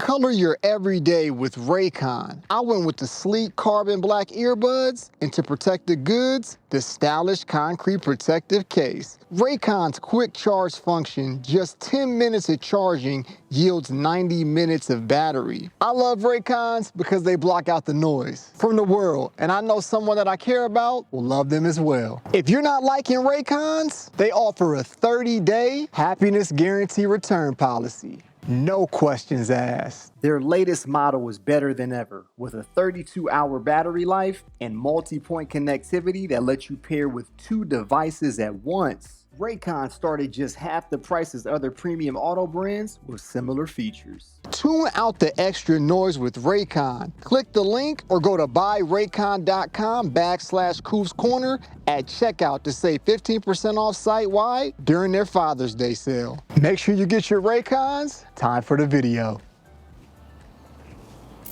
Color your everyday with Raycon. I went with the sleek carbon black earbuds, and to protect the goods, the stylish concrete protective case. Raycon's quick charge function, just 10 minutes of charging, yields 90 minutes of battery. I love Raycons because they block out the noise from the world, and I know someone that I care about will love them as well. If you're not liking Raycons, they offer a 30-day happiness guarantee return policy. No questions asked. Their latest model is better than ever, with a 32-hour battery life and multi-point connectivity that lets you pair with 2 devices at once. Raycon started just half the price as other premium auto brands with similar features. Tune out the extra noise with Raycon. Click the link or go to buyraycon.com/COOPSCORNER at checkout to save 15% off site-wide during their Father's Day sale. Make sure you get your Raycons. Time for the video.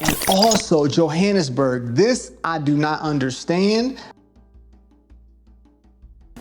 And also, Johannesburg, this I do not understand.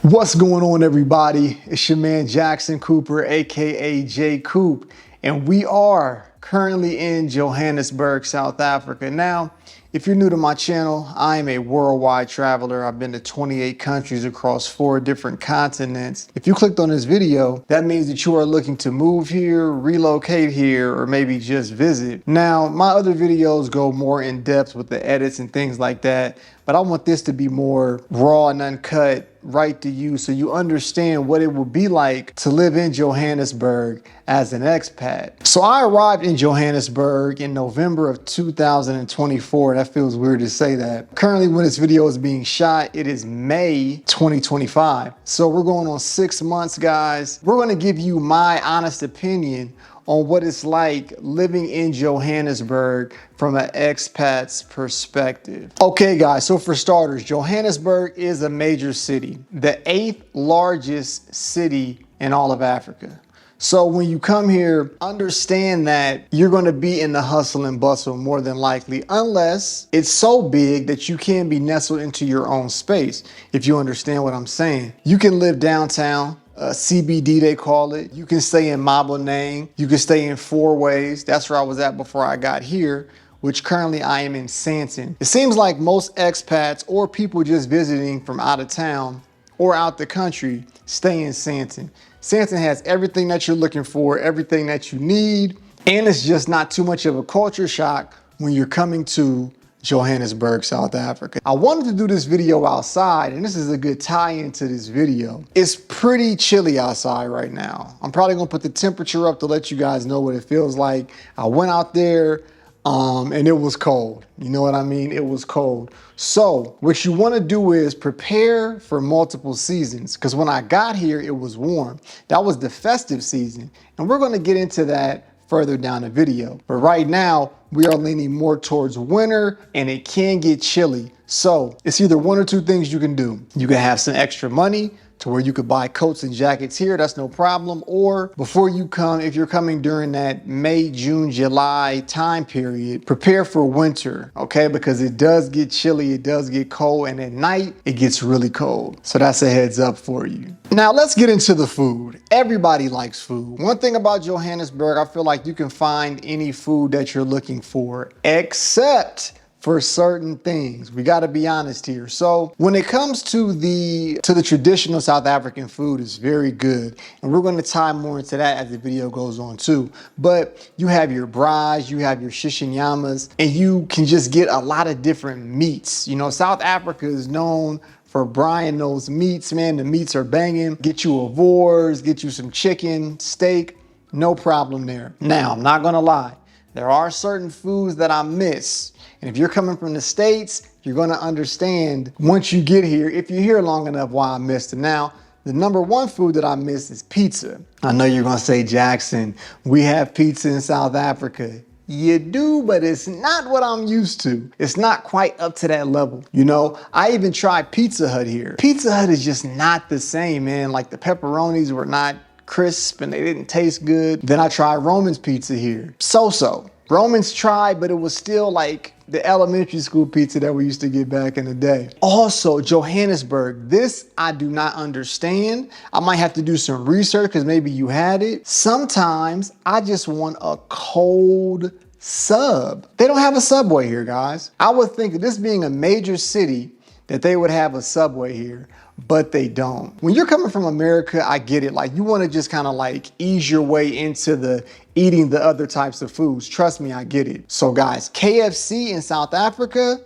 What's going on, everybody? It's your man Jackson Cooper, aka J Coop, and we are currently in Johannesburg, South Africa. Now, if you're new to my channel, I am a worldwide traveler. I've been to 28 countries across 4 different continents. If you clicked on this video, that means that you are looking to move here, relocate here, or maybe just visit. Now, my other videos go more in depth with the edits and things like that, but I want this to be more raw and uncut, right to you, so you understand what it would be like to live in Johannesburg as an expat. So I arrived in Johannesburg in November of 2024. That feels weird to say that. Currently, when this video is being shot, it is May 2025. So we're going on 6 months, guys. We're going to give you my honest opinion on what it's like living in Johannesburg from an expat's perspective. Okay, guys, so for starters, Johannesburg is a major city, the 8th largest city in all of Africa. So when you come here, understand that you're gonna be in the hustle and bustle more than likely, unless it's so big that you can be nestled into your own space, if you understand what I'm saying. You can live downtown, CBD they call it. You can stay in Maboneng. You can stay in Four Ways. That's where I was at before I got here, which currently I am in Sandton. It seems like most expats or people just visiting from out of town or out the country stay in Sandton. Sandton has everything that you're looking for, everything that you need, and it's just not too much of a culture shock when you're coming to Johannesburg, South Africa. I wanted to do this video outside, and this is a good tie-in to this video. It's pretty chilly outside right now. I'm probably gonna put the temperature up to let you guys know what it feels like. I went out there and it was cold. You know what I mean? It was cold. So what you wanna do is prepare for multiple seasons, because when I got here, it was warm. That was the festive season, and we're gonna get into that further down the video. But right now, we are leaning more towards winter, and it can get chilly. So it's either one or two things you can do. You can have some extra money to where you could buy coats and jackets here, that's no problem. Or before you come, if you're coming during that May, June, July time period, prepare for winter, okay? Because it does get chilly, it does get cold, and at night, it gets really cold. So that's a heads up for you. Now let's get into the food. Everybody likes food. One thing about Johannesburg, I feel like you can find any food that you're looking for, except for certain things. We got to be honest here. So when it comes to the traditional South African food, is very good, and we're going to tie more into that as the video goes on too. But you have your braais, you have your shishinyamas, and you can just get a lot of different meats. You know, South Africa is known for brying those meats, man. The meats are banging. Get you a Vors, get you some chicken, steak, no problem there. Now, I'm not gonna lie. There are certain foods that I miss. And if you're coming from the States, you're gonna understand once you get here, if you're here long enough, why I missed it. Now, the number one food that I miss is pizza. I know you're gonna say, Jackson, we have pizza in South Africa. You do, but it's not what I'm used to. It's not quite up to that level. You know, I even tried Pizza Hut here. Pizza Hut is just not the same, man. Like the pepperonis were not crisp and they didn't taste good. Then I tried Roman's Pizza here. So-so. Roman's tried, but it was still like the elementary school pizza that we used to get back in the day. Also, Johannesburg, this I do not understand. I might have to do some research because maybe you had it. Sometimes I just want a cold sub. They don't have a subway here, guys. I would think of this being a major city that they would have a subway here, but they don't. When you're coming from America, I get it. Like, you want to just kind of like ease your way into the eating the other types of foods. Trust me, I get it. So guys, KFC in South Africa,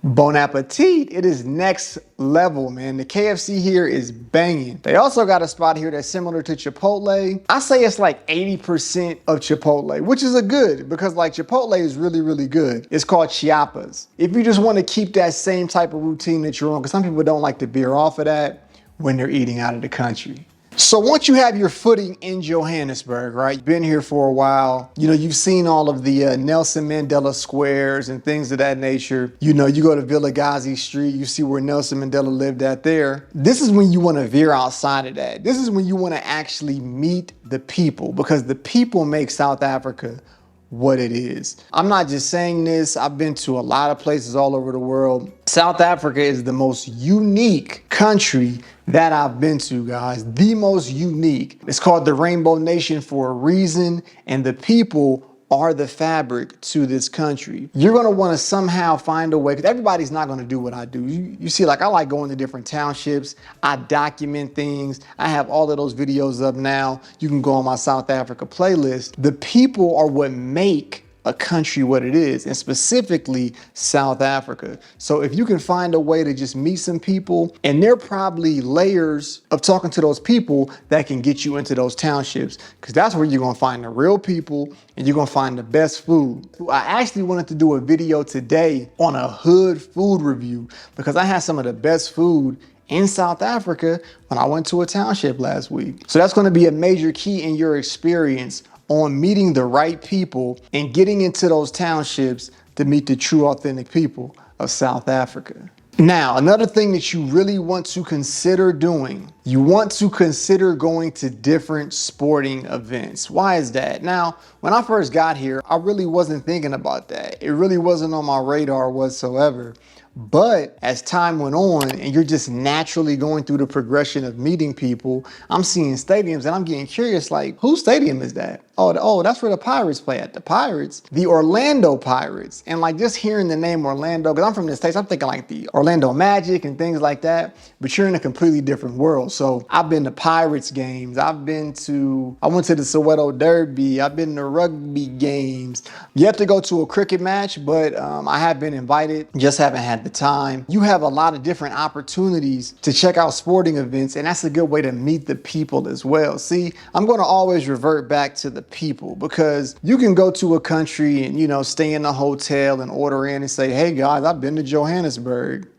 bon appetit. It is next level, man. The KFC here is banging. They also got a spot here that's similar to Chipotle. I say it's like 80% of Chipotle, which is a good, because like Chipotle is really, really good. It's called Chiapas. If you just want to keep that same type of routine that you're on, because some people don't like to veer off of that when they're eating out of the country. So once you have your footing in Johannesburg, right? You've been here for a while. You know, you've seen all of the Nelson Mandela squares and things of that nature. You know, you go to Vilagazi Street, you see where Nelson Mandela lived at there. This is when you want to veer outside of that. This is when you want to actually meet the people, because the people make South Africa what it is. I'm not just saying this. I've been to a lot of places all over the world. South Africa is the most unique country that I've been to, guys. The most unique. It's called the Rainbow Nation for a reason, and the people are the fabric to this country. You're gonna wanna somehow find a way, because everybody's not gonna do what I do. You see, like, I like going to different townships. I document things. I have all of those videos up now. You can go on my South Africa playlist. The people are what make a country what it is, and specifically South Africa. So if you can find a way to just meet some people, and there are probably layers of talking to those people that can get you into those townships, because that's where you're gonna find the real people and you're gonna find the best food. I actually wanted to do a video today on a hood food review, because I had some of the best food in South Africa when I went to a township last week. So that's gonna be a major key in your experience on meeting the right people and getting into those townships to meet the true, authentic people of South Africa. Now, another thing that you really want to consider doing, you want to consider going to different sporting events. Why is that? Now, when I first got here, I really wasn't thinking about that. It really wasn't on my radar whatsoever. But as time went on and you're just naturally going through the progression of meeting people, I'm seeing stadiums and I'm getting curious, like, whose stadium is that? Oh, that's where the Pirates play at. The Pirates, the Orlando Pirates. And like, just hearing the name Orlando, because I'm from the States, I'm thinking like the Orlando Magic and things like that, but you're in a completely different world. So I've been to Pirates games. I went to the Soweto Derby. I've been to rugby games. You have to go to a cricket match, but I have been invited, just haven't had the time. You have a lot of different opportunities to check out sporting events, and that's a good way to meet the people as well. See, I'm going to always revert back to the people, because you can go to a country and, you know, stay in a hotel and order in and say, hey guys, I've been to Johannesburg.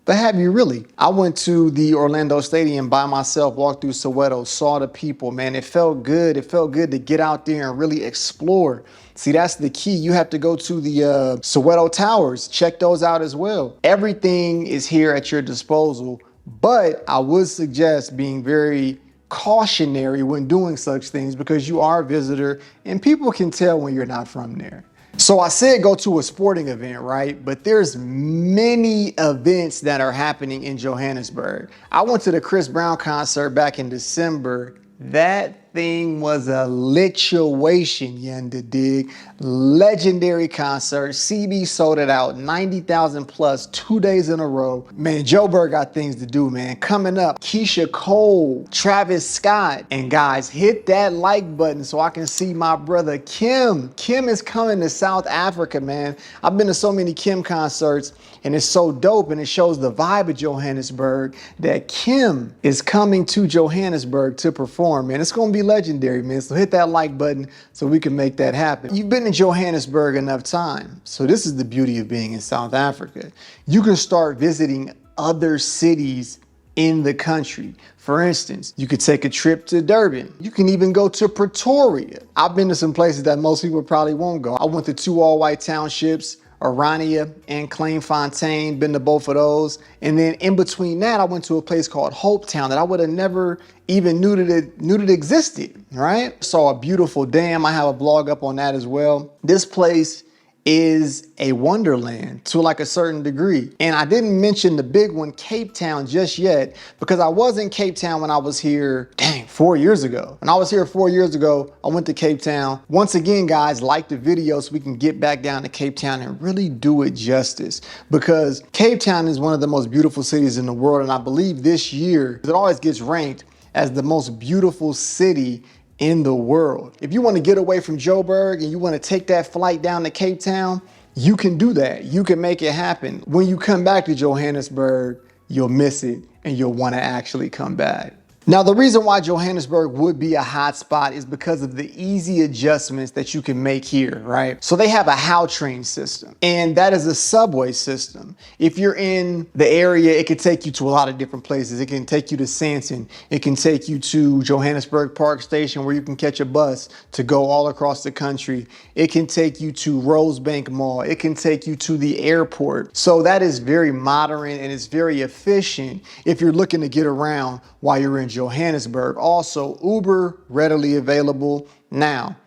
But have you really? I went to the Orlando Stadium by myself, walked through Soweto, saw the people, man. It felt good. It felt good to get out there and really explore. See, that's the key. You have to go to the Soweto Towers, check those out as well. Everything is here at your disposal, but I would suggest being very cautionary when doing such things, because you are a visitor and people can tell when you're not from there. So I said go to a sporting event, right? But there's many events that are happening in Johannesburg. I went to the Chris Brown concert back in December. That thing was a lituation, you dig? Legendary concert. CB sold it out, 90,000 plus, 2 days in a row. Man, Joburg got things to do, man. Coming up, Keisha Cole, Travis Scott. And guys, hit that like button so I can see my brother Kim. Kim is coming to South Africa, man. I've been to so many Kim concerts, and it's so dope, and it shows the vibe of Johannesburg that Kim is coming to Johannesburg to perform, man. It's gonna be legendary, man. So hit that like button so we can make that happen. You've been in Johannesburg enough time. So this is the beauty of being in South Africa. You can start visiting other cities in the country. For instance, you could take a trip to Durban. You can even go to Pretoria. I've been to some places that most people probably won't go. I went to 2 all-white townships, Orania and Clairefontaine, been to both of those. And then in between that, I went to a place called Hope Town that I would have never even knew that it existed, right? Saw a beautiful dam. I have a blog up on that as well. This place is a wonderland to like a certain degree. And I didn't mention the big one, Cape Town, just yet, because I was in Cape Town when I was here, 4 years ago. When I was here 4 years ago, I went to Cape Town. Once again, guys, like the video so we can get back down to Cape Town and really do it justice, because Cape Town is one of the most beautiful cities in the world. And I believe this year, it always gets ranked as the most beautiful city in the world. If you want to get away from Joburg and you want to take that flight down to Cape Town, you can do that. You can make it happen. When you come back to Johannesburg, you'll miss it and you'll want to actually come back. Now, the reason why Johannesburg would be a hot spot is because of the easy adjustments that you can make here, right? So they have a HOW train system, and that is a subway system. If you're in the area, it can take you to a lot of different places. It can take you to Sandton. It can take you to Johannesburg Park Station, where you can catch a bus to go all across the country. It can take you to Rosebank Mall. It can take you to the airport. So that is very modern and it's very efficient if you're looking to get around while you're in Johannesburg. Also, Uber readily available. Now,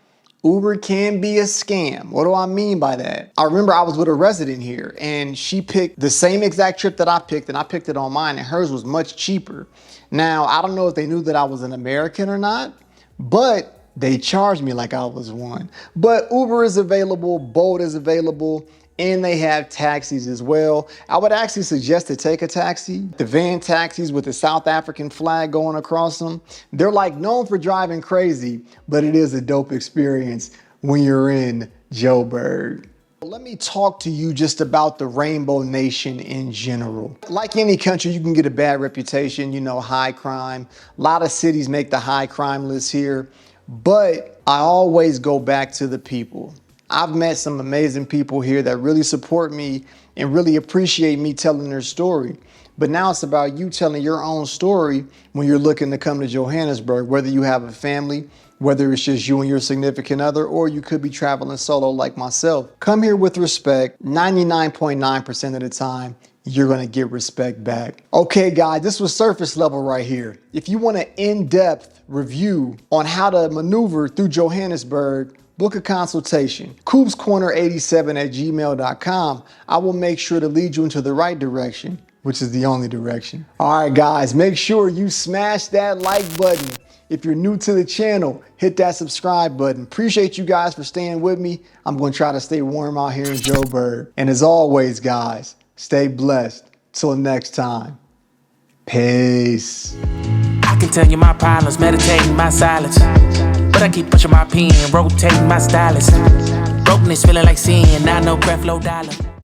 Uber can be a scam. What do I mean by that? I remember I was with a resident here and she picked the same exact trip that I picked, and I picked it on mine, and hers was much cheaper. Now, I don't know if they knew that I was an American or not, but they charged me like I was one. But Uber is available, Bolt is available, and they have taxis as well. I would actually suggest to take a taxi. The van taxis with the South African flag going across them, they're like known for driving crazy, but it is a dope experience when you're in Joburg. Let me talk to you just about the Rainbow Nation in general. Like any country, you can get a bad reputation, you know, high crime. A lot of cities make the high crime list here, but I always go back to the people. I've met some amazing people here that really support me and really appreciate me telling their story. But now it's about you telling your own story when you're looking to come to Johannesburg, whether you have a family, whether it's just you and your significant other, or you could be traveling solo like myself. Come here with respect. 99.9% of the time, you're gonna get respect back. Okay, guys, this was surface level right here. If you want an in-depth review on how to maneuver through Johannesburg, book a consultation. COOPSCORNER87@gmail.com. I will make sure to lead you into the right direction, which is the only direction. All right, guys, make sure you smash that like button. If you're new to the channel, hit that subscribe button. Appreciate you guys for staying with me. I'm gonna try to stay warm out here in Joburg. And as always, guys, stay blessed. Till next time, peace. I can tell you my problems, meditating my silence. But I keep pushing my pen, rotating my stylus. Brokenness feeling like sin, I know breath, low dollar.